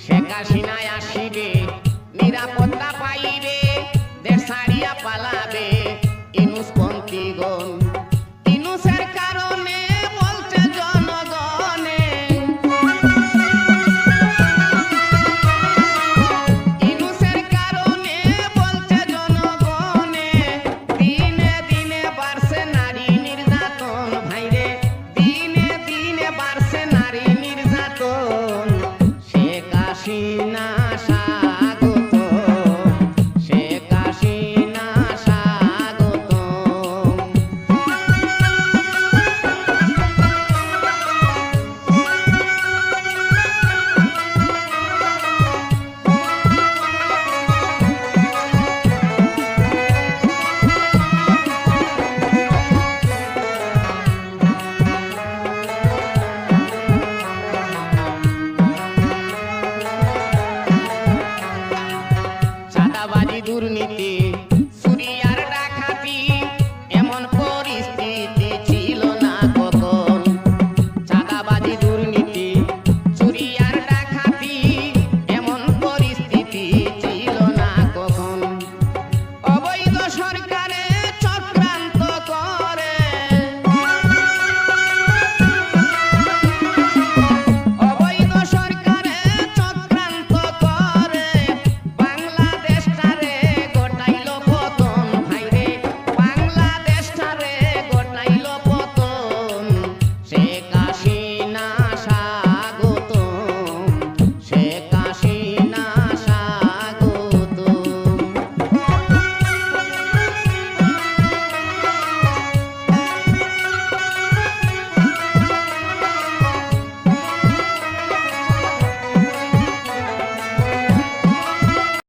শেখ হাসিনা আসিবে, নিরাপত্তা পাইবে, দেশ ছাড়িয়া পালাবে ইনুসপন্থীগণ। ইনুসের কারণে বলছে জনগণে, ইনুসের কারণে বলছে জনগণে, দিনে দিনে বাড়ছে নারী নির্যাতন। ভাইরে দিনে দিনে বাড়ছে নারী নির্যাতন। শেখ হাসিনা স্বাগত, শেখ হাসিনা স্বাগত। চাঁদাবাজি দুর্নীতি